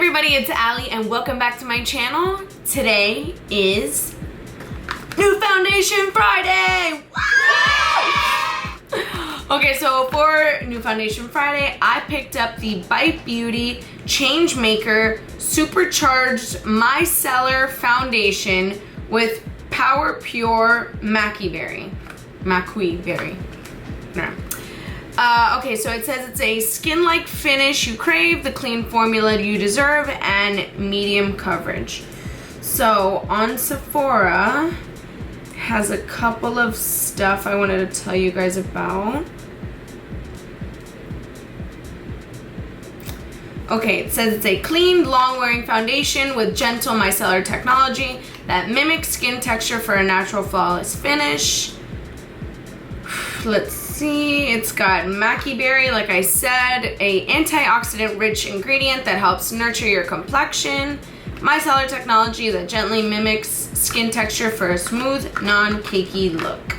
everybody, it's Allie and welcome back to my channel. Today is New Foundation Friday! Okay, so for New Foundation Friday, I picked up the Bite Beauty Changemaker Supercharged Micellar Foundation with Power Pure Maqui Berry. No. Okay, so it says it's a skin-like finish you crave, the clean formula you deserve, and medium coverage. So on Sephora has a couple of stuff I wanted to tell you guys about. Okay, it says it's a clean, long-wearing foundation with gentle micellar technology that mimics skin texture for a natural, flawless finish. Let's see, it's got Maqui Berry, like I said, a antioxidant-rich ingredient that helps nurture your complexion, micellar technology that gently mimics skin texture for a smooth, non-cakey look.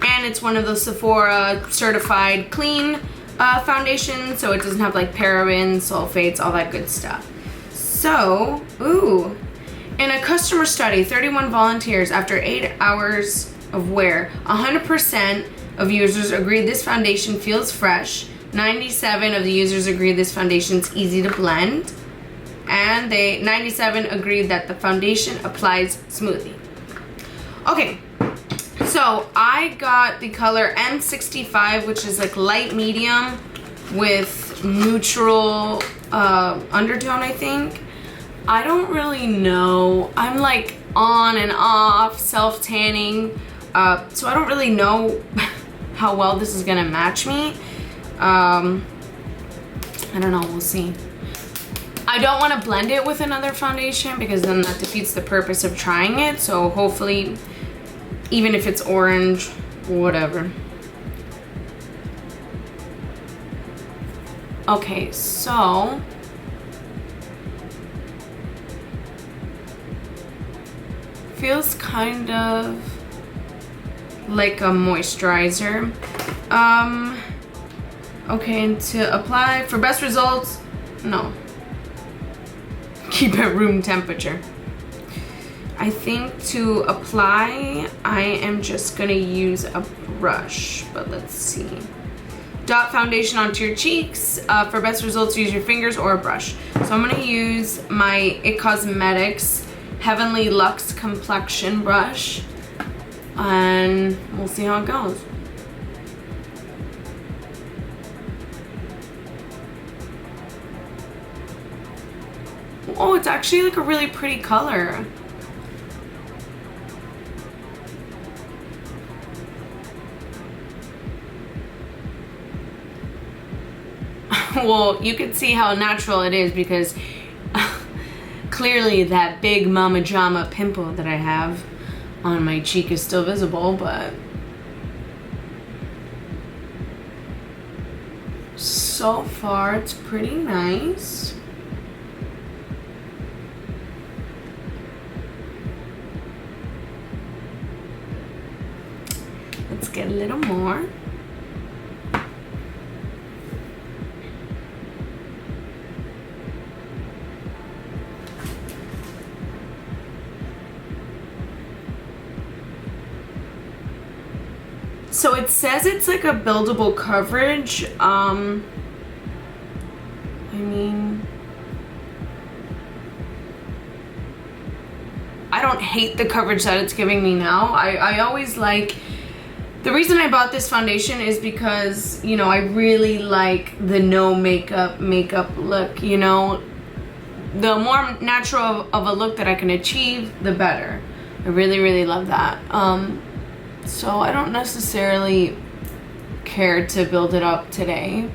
And it's one of those Sephora certified clean foundations, so it doesn't have like parabens, sulfates, all that good stuff. So, in a customer study, 31 volunteers, after 8 hours of wear, 100% of users agreed this foundation feels fresh. 97 of the users agreed this foundation's easy to blend. And 97 agreed that the foundation applies smoothly. Okay, so I got the color M65, which is like light medium with neutral undertone, I think. I don't really know. I'm like on and off self-tanning, so I don't really know how well this is gonna match me. I don't know, we'll see. I don't want to blend it with another foundation because then that defeats the purpose of trying it. So hopefully, even if it's orange, whatever. Okay, so feels kind of like a moisturizer. Okay, and to apply for best results, no. Keep at room temperature. I think to apply, I am just gonna use a brush, but let's see. Dot foundation onto your cheeks. For best results, use your fingers or a brush. So I'm gonna use my IT Cosmetics Heavenly Luxe Complexion brush, and we'll see how it goes. Oh, it's actually like a really pretty color. Well, you can see how natural it is because clearly that big Mama Jama pimple that I have on my cheek is still visible, but so far it's pretty nice. Let's get a little more. So it says it's like a buildable coverage. I mean, I don't hate the coverage that it's giving me now. I always like, the reason I bought this foundation is because, you know, I really like the no makeup look, you know. The more natural of a look that I can achieve, the better. I really, really love that. So I don't necessarily care to build it up today.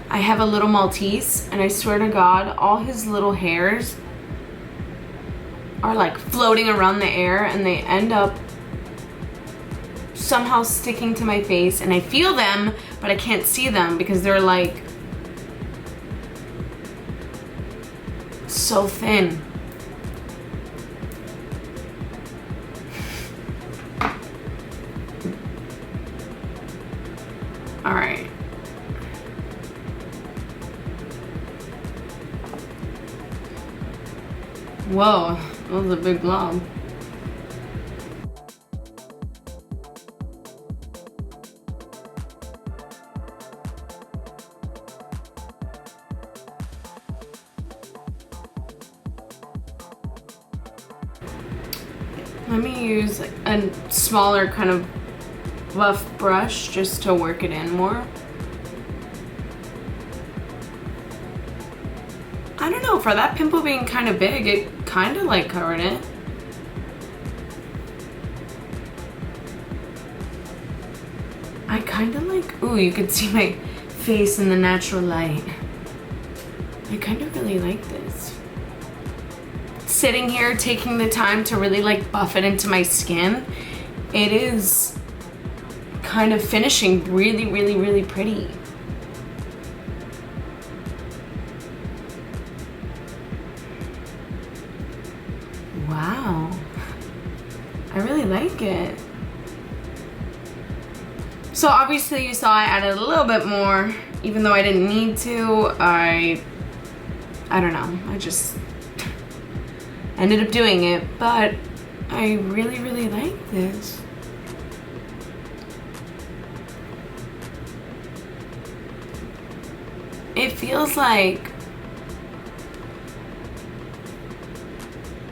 I have a little Maltese, and I swear to God, all his little hairs are like floating around the air, and they end up somehow sticking to my face, and I feel them, but I can't see them because they're like so thin. Whoa, that was a big glob. Let me use a smaller kind of buff brush just to work it in more. I don't know, for that pimple being kind of big, it kind of like covered it. I kind of like, ooh, you could see my face in the natural light. I kind of really like this. Sitting here, taking the time to really like buff it into my skin, it is kind of finishing really, really, really pretty. Wow, I really like it. So obviously you saw I added a little bit more, even though I didn't need to. I don't know, I just ended up doing it, but I really, really like this. It feels like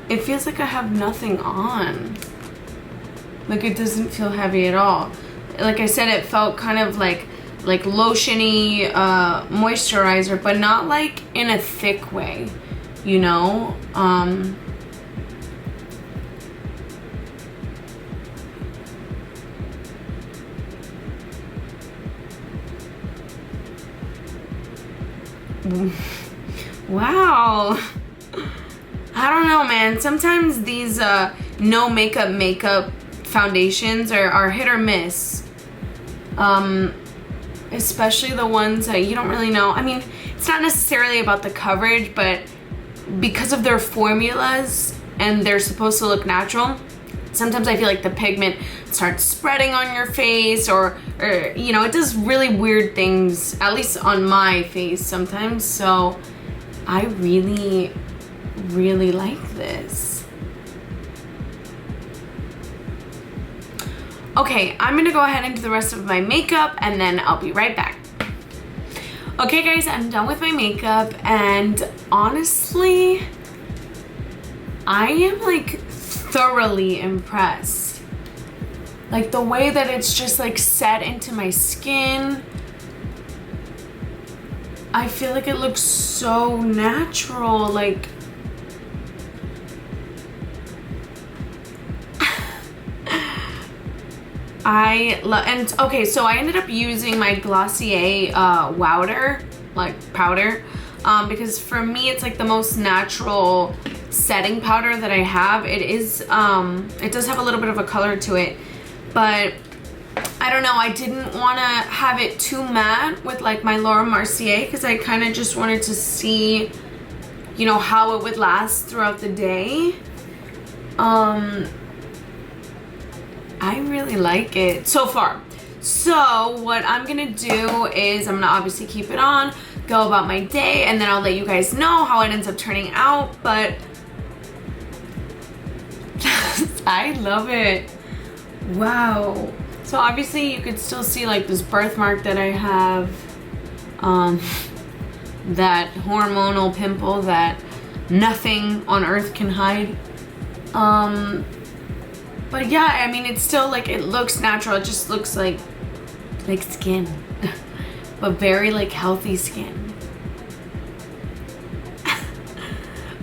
I have nothing on. Like, it doesn't feel heavy at all. Like I said, it felt kind of like lotiony moisturizer, but not like in a thick way, you know? Wow. I don't know, man. Sometimes these no makeup foundations are hit or miss. Especially the ones that you don't really know. I mean, it's not necessarily about the coverage, but because of their formulas and they're supposed to look natural, sometimes I feel like the pigment starts spreading on your face, or you know, it does really weird things, at least on my face sometimes. So I really, really like this. Okay, I'm gonna go ahead and do the rest of my makeup and then I'll be right back. Okay guys, I'm done with my makeup, and honestly, I am like thoroughly impressed. Like the way that it's just like set into my skin. I feel like it looks so natural, like I love. And okay, so I ended up using my Glossier Wowder, like powder, because for me it's like the most natural setting powder that I have. It is it does have a little bit of a color to it, but I don't know, I didn't want to have it too matte with like my Laura Mercier, because I kind of just wanted to see, you know, how it would last throughout the day. I really like it so far. So what I'm gonna do is I'm gonna obviously keep it on, go about my day, and then I'll let you guys know how it ends up turning out. But I love it. Wow. So obviously you could still see like this birthmark that I have, that hormonal pimple that nothing on earth can hide. But yeah, I mean, it's still like, it looks natural. It just looks like skin, but very like healthy skin.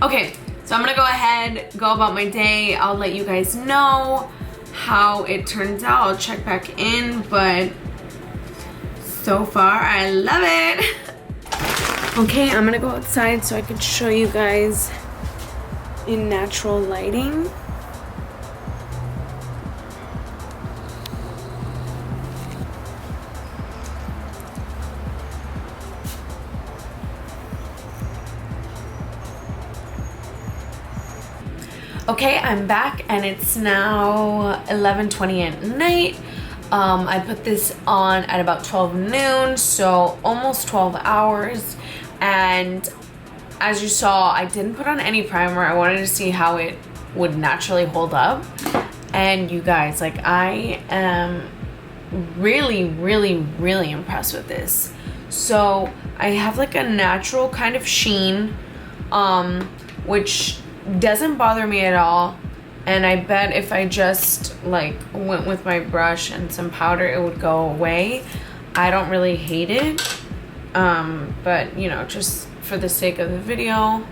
Okay, so I'm gonna go ahead, go about my day. I'll let you guys know how it turns out. I'll check back in, but so far I love it. Okay, I'm gonna go outside so I can show you guys in natural lighting. Okay, I'm back and it's now 11:20 at night. I put this on at about 12 noon, so almost 12 hours. And as you saw, I didn't put on any primer. I wanted to see how it would naturally hold up. And you guys, like, I am really, really, really impressed with this. So I have like a natural kind of sheen, which doesn't bother me at all. And I bet if I just like went with my brush and some powder, it would go away. I don't really hate it. But you know, just for the sake of the video,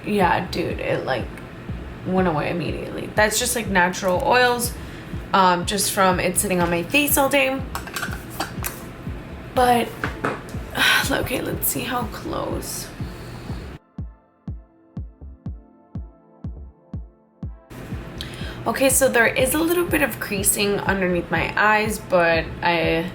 yeah, dude, it like went away immediately. That's just like natural oils, just from it sitting on my face all day. But okay, let's see how close. Okay, so there is a little bit of creasing underneath my eyes, but I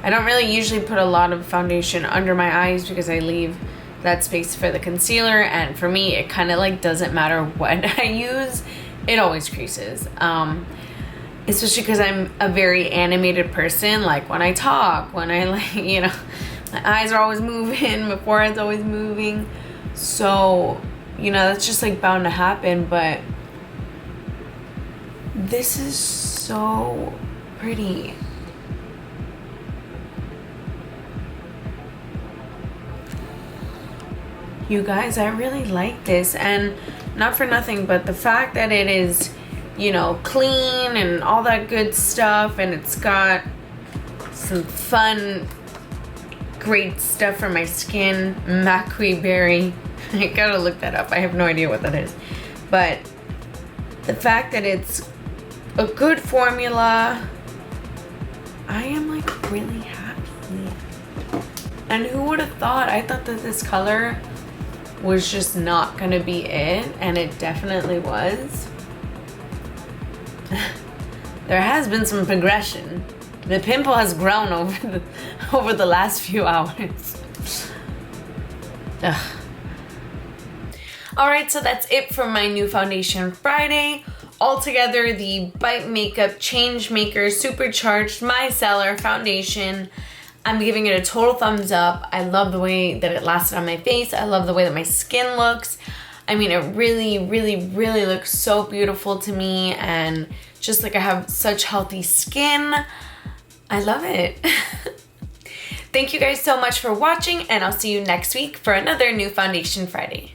don't really usually put a lot of foundation under my eyes because I leave that space for the concealer, and for me it kind of like doesn't matter what I use, it always creases. Especially because I'm a very animated person. Like when I talk, when I like, you know, my eyes are always moving, my forehead's always moving. So, you know, that's just like bound to happen. But this is so pretty. You guys, I really like this. And not for nothing, but the fact that it is, you know, clean and all that good stuff, and it's got some fun, great stuff for my skin. Macquarie berry. I gotta look that up. I have no idea what that is. But the fact that it's a good formula, I am like really happy. And who would have thought? I thought that this color was just not gonna be it, and it definitely was. There has been some progression. The pimple has grown over the last few hours. Ugh. Alright, so that's it for my new Foundation Friday. Altogether, the Bite Makeup Change Maker Supercharged Micellar Foundation, I'm giving it a total thumbs up. I love the way that it lasted on my face. I love the way that my skin looks. I mean, it really, really, really looks so beautiful to me, and just like I have such healthy skin. I love it. Thank you guys so much for watching, and I'll see you next week for another new Foundation Friday.